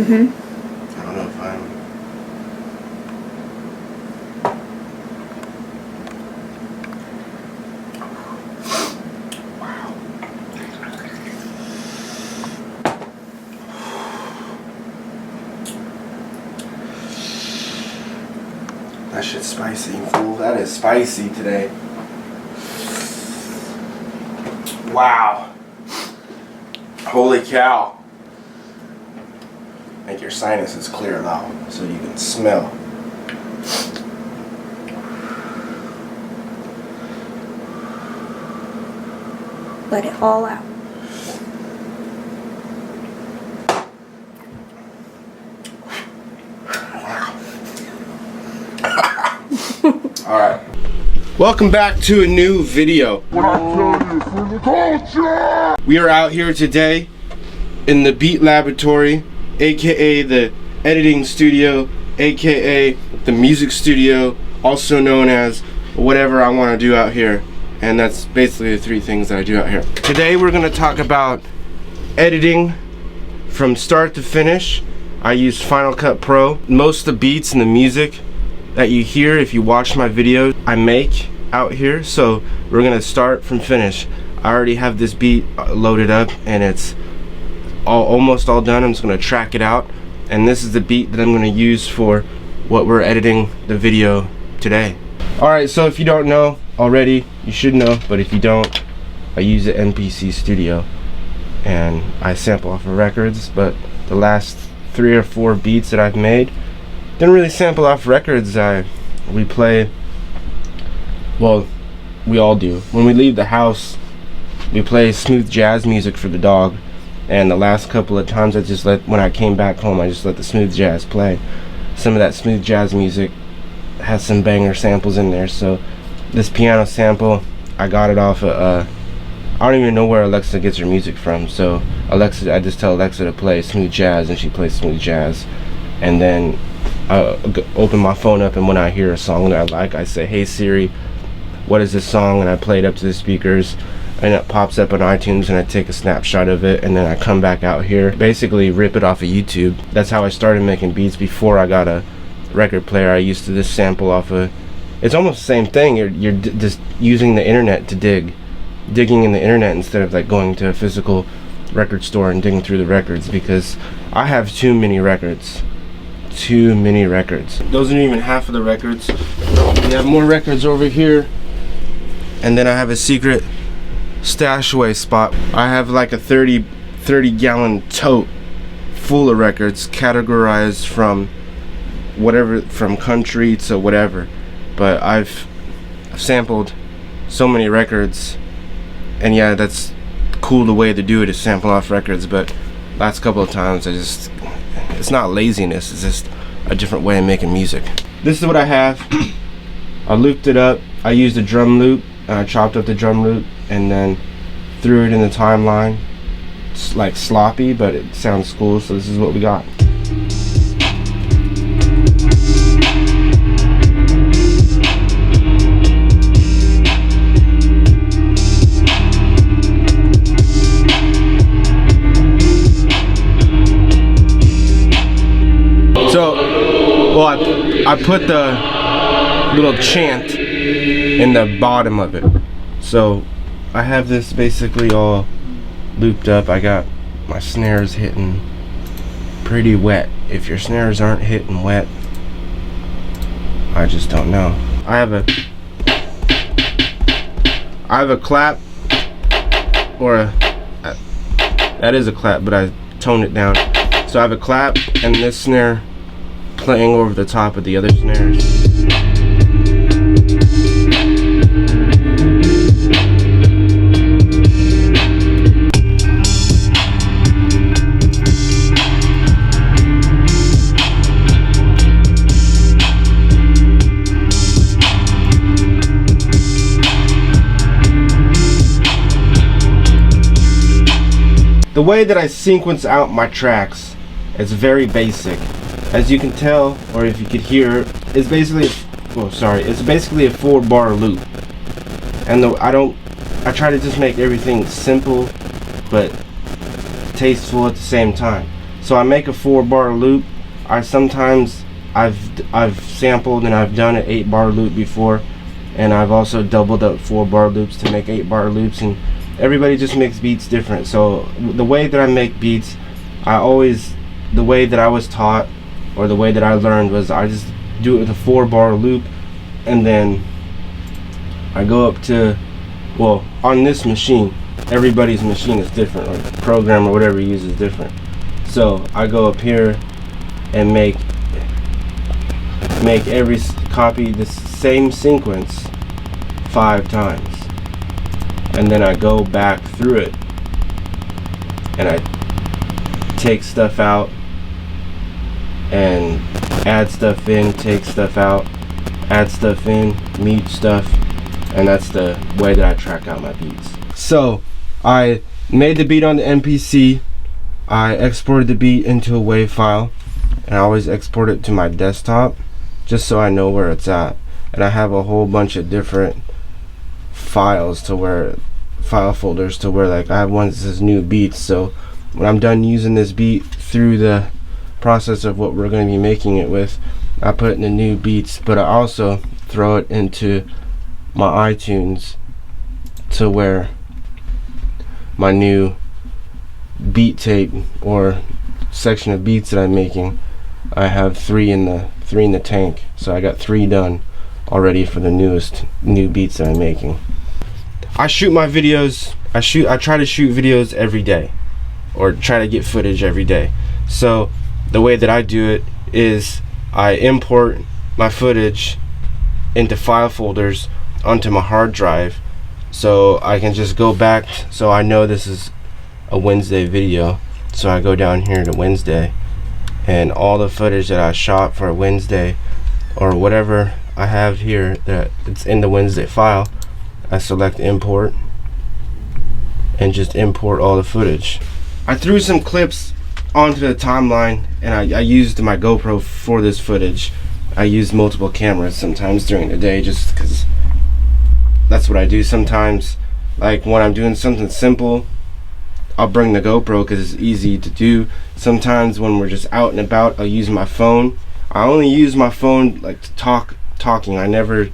I don't know if I'm... Wow. That shit's spicy, fool. That is spicy today. Wow. Holy cow. Make your sinuses clear though, so you can smell. Let it all out. Alright. Welcome back to a new video. What I tell you for the culture! We are out here today in the Beat Laboratory, aka the editing studio, aka the music studio, also known as whatever I want to do out here. And that's basically the three things that I do out here. Today we're going to talk about editing from start to finish. I use Final Cut Pro. Most of the beats and the music that you hear if you watch my videos I make out here. So we're going to start from finish. I already have this beat loaded up and it's almost all done. I'm just going to track it out, and this is the beat that I'm going to use for what we're editing the video today. Alright, so if you don't know already, you should know, but if you don't, I use the MPC Studio and I sample off of records, but the last 3 or 4 beats that I've made didn't really sample off records. We play, well, we all do. When we leave the house, we play smooth jazz music for the dog. And the last couple of times when I came back home, I just let the smooth jazz play. Some of that smooth jazz music has some banger samples in there. So this piano sample, I got it off of, I don't even know where Alexa gets her music from. So Alexa, I just tell Alexa to play smooth jazz and she plays smooth jazz. And then I open my phone up, and when I hear a song that I like, I say, "Hey Siri, what is this song?" And I play it up to the speakers. And it pops up on iTunes, and I take a snapshot of it, and then I come back out here, basically rip it off of YouTube. That's how I started making beats before I got a record player. I used to just sample off of, it's almost the same thing. You're just using the internet to digging in the internet instead of like going to a physical record store and digging through the records, because I have too many records. Those aren't even half of the records. We have more records over here, and then I have a secret stash away spot. I have like a 30 gallon tote full of records categorized from whatever, from country to whatever. But I've sampled so many records, and yeah, that's cool. The way to do it is sample off records, but last couple of times it's not laziness, it's just a different way of making music. This is what I have. I looped it up. I used a drum loop. I chopped up the drum loop and then threw it in the timeline. It's like sloppy, but it sounds cool, so this is what we got. I put the little chant in the bottom of it. So I have this basically all looped up. I got my snares hitting pretty wet. If your snares aren't hitting wet, I just don't know. I have a clap, or that is a clap, but I toned it down. So I have a clap and this snare playing over the top of the other snares. The way that I sequence out my tracks is very basic. As you can tell, or if you could hear, it's basically, it's basically a 4-bar loop. And I try to just make everything simple, but tasteful at the same time. So I make a 4-bar loop. I've sampled and I've done an 8-bar loop before, and I've also doubled up 4-bar loops to make 8-bar loops, and everybody just makes beats different. So the way that I make beats, the way that I was taught, or the way that I learned, was I just do it with a 4-bar loop, and then I go up to, well, on this machine, everybody's machine is different, or the program or whatever you use is different. So I go up here and copy the same sequence 5 times. And then I go back through it and I take stuff out and add stuff in, take stuff out, add stuff in, mute stuff, and that's the way that I track out my beats. So I made the beat on the MPC, I exported the beat into a WAV file, and I always export it to my desktop just so I know where it's at. And I have a whole bunch of different file folders to where, like, I have one that says new beats. So when I'm done using this beat through the process of what we're going to be making it with, I put it in the new beats, but I also throw it into my iTunes to where my new beat tape or section of beats that I'm making, I have 3 in the tank. So I got 3 done already for the new beats that I'm making. I shoot my videos, I try to shoot videos every day, or try to get footage every day. So the way that I do it is I import my footage into file folders onto my hard drive, so I can just go back. So I know this is a Wednesday video, so I go down here to Wednesday, and all the footage that I shot for Wednesday, or whatever I have here that it's in the Wednesday file, I select import and just import all the footage. I threw some clips onto the timeline, and I used my GoPro for this footage. I use multiple cameras sometimes during the day just because that's what I do sometimes. Like when I'm doing something simple, I'll bring the GoPro because it's easy to do. Sometimes when we're just out and about, I'll use my phone. I only use my phone like to talking. I never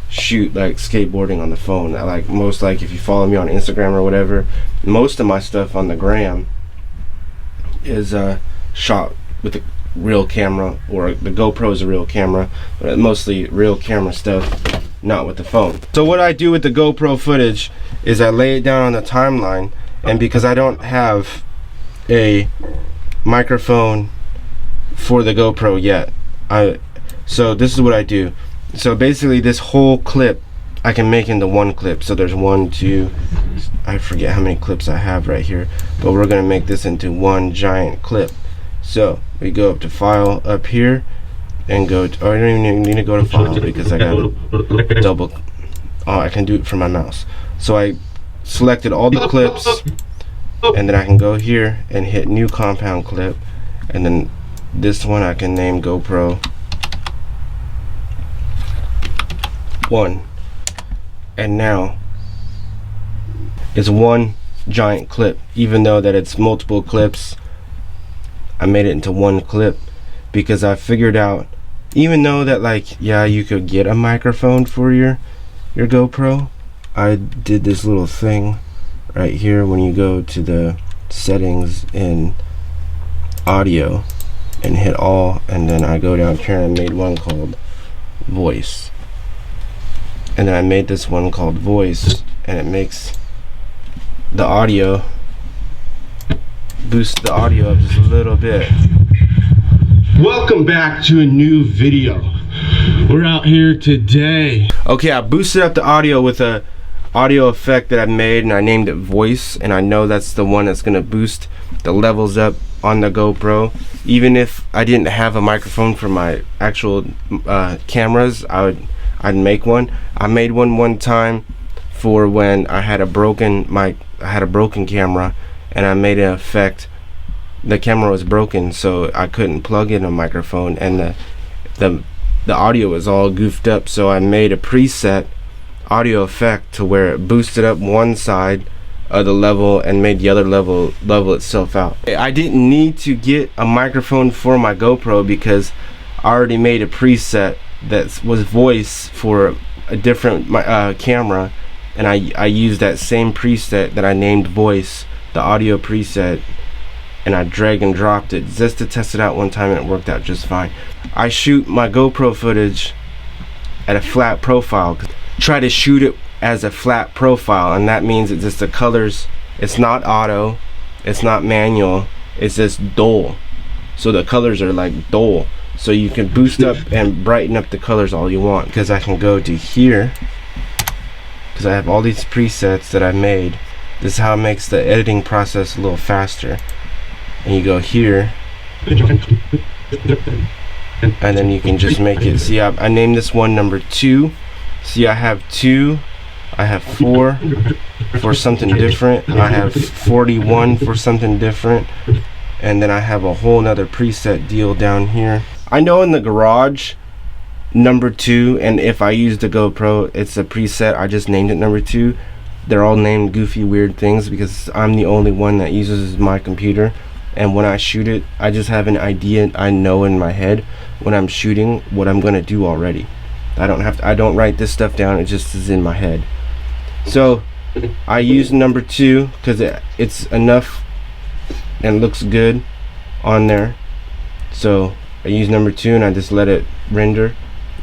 shoot like skateboarding on the phone. If you follow me on Instagram or whatever, most of my stuff on the gram is shot with a real camera, or the GoPro is a real camera, but mostly real camera stuff, not with the phone. So what I do with the GoPro footage is I lay it down on the timeline, and because I don't have a microphone for the GoPro yet, so this is what I do. So basically this whole clip I can make into one clip. So there's 1, 2, I forget how many clips I have right here, but we're gonna make this into one giant clip. So we go up to file up here and go to, I don't even need to go to file because I got double, I can do it from my mouse. So I selected all the clips, and then I can go here and hit new compound clip, and then this one I can name GoPro 1, and now it's one giant clip. Even though that it's multiple clips, I made it into one clip because I figured out even though that, like, yeah, you could get a microphone for your GoPro, I did this little thing right here when you go to the settings in audio and hit all, and then I go down here and I made one called voice, and then I made this one called voice, and it makes the audio, boost the audio up just a little bit. Welcome back to a new video. We're out here today. Okay, I boosted up the audio with a audio effect that I made, and I named it voice, and I know that's the one that's gonna boost the levels up on the GoPro. Even if I didn't have a microphone for my actual cameras, I'd make one. I made one time for when I had a broken camera, and I made an effect. The camera was broken, so I couldn't plug in a microphone, and the audio was all goofed up, so I made a preset audio effect to where it boosted up one side of the level and made the other level itself out. I didn't need to get a microphone for my GoPro because I already made a preset that was voice for a different camera, and I used that same preset that I named voice, the audio preset, and I drag and dropped it just to test it out one time, and it worked out just fine. I shoot my GoPro footage at a flat profile. Try to shoot it as a flat profile, and that means it's just the colors. It's not auto, it's not manual, it's just dull. So the colors are like dull. So you can boost up and brighten up the colors all you want, because I can go to here, because I have all these presets that I made. This is how it makes the editing process a little faster. And you go here, and then you can just make it. See, I named this one number 2. See, I have 2, I have 4 for something different, I have 41 for something different, and then I have a whole nother preset deal down here. I know in the garage number 2, and if I use the GoPro, it's a preset, I just named it number 2. They're all named goofy weird things because I'm the only one that uses my computer. And when I shoot it, I just have an idea. I know in my head when I'm shooting what I'm gonna do already. I don't write this stuff down, it just is in my head. So I use number 2 because it's enough and looks good on there. So I use number 2 and I just let it render,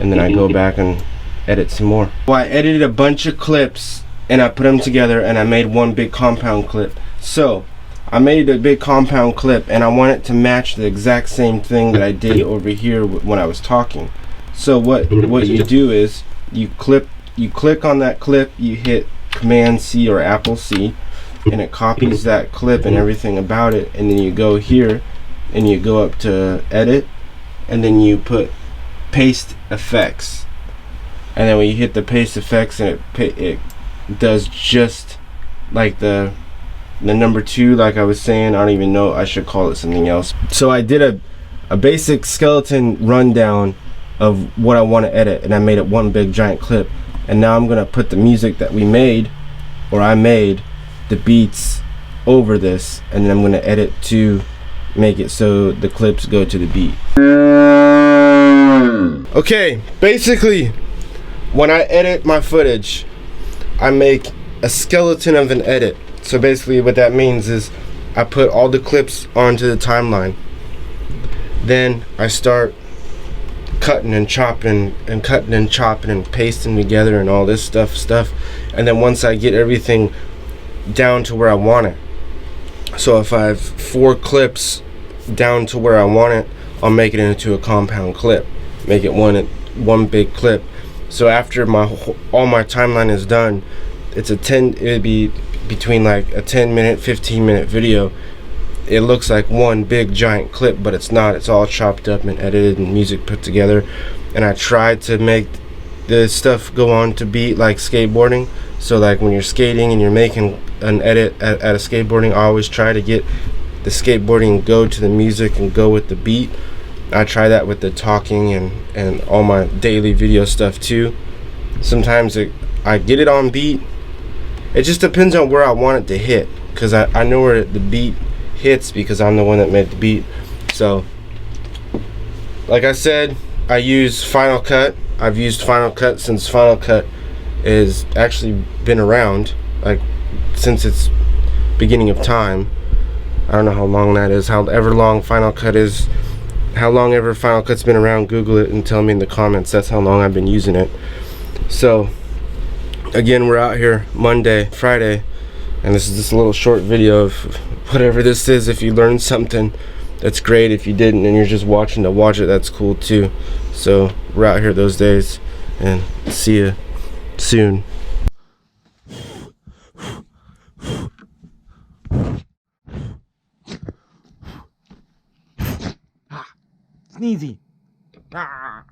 and then I go back and edit some more. Well, I edited a bunch of clips and I put them together and I made one big compound clip. So I made a big compound clip, and I want it to match the exact same thing that I did over here when I was talking. So what you do is you click on that clip, you hit Command C or Apple C, and it copies that clip and everything about it, and then you go here and you go up to edit, and then you put paste effects, and then when you hit the paste effects, and it does just like the number 2, like I was saying. I don't even know, I should call it something else. So I did a basic skeleton rundown of what I want to edit, and I made it one big giant clip, and now I'm gonna put the music that we made, or I made, the beats over this, and then I'm gonna edit to make it so the clips go to the beat. Okay, basically when I edit my footage, I make a skeleton of an edit. So basically what that means is I put all the clips onto the timeline. Then I start cutting and chopping and pasting together and all this stuff. And then once I get everything down to where I want it, so if I have 4 clips down to where I want it, I'll make it into a compound clip. Make it one big clip. So after all my timeline is done, it'd be between like a 10-minute, 15-minute video. It looks like one big giant clip, but it's not. It's all chopped up and edited and music put together. And I tried to make the stuff go on to beat like skateboarding. So like when you're skating and you're making an edit at a skateboarding, I always try to get the skateboarding go to the music and go with the beat. I try that with the talking and all my daily video stuff too. Sometimes I get it on beat. It just depends on where I want it to hit, because I know where the beat hits because I'm the one that made the beat. So like I said, I use Final Cut. I've used Final Cut since Final Cut is actually been around, like since its beginning of time. I don't know how long that is, however long Final Cut is, how long ever Final Cut's been around. Google it and tell me in the comments. That's how long I've been using it. So again, we're out here Monday, Friday, and this is just a little short video of whatever this is. If you learned something, that's great. If you didn't and you're just watching to watch it, that's cool too. So we're out here those days, and see you soon. Sneezy. Ah.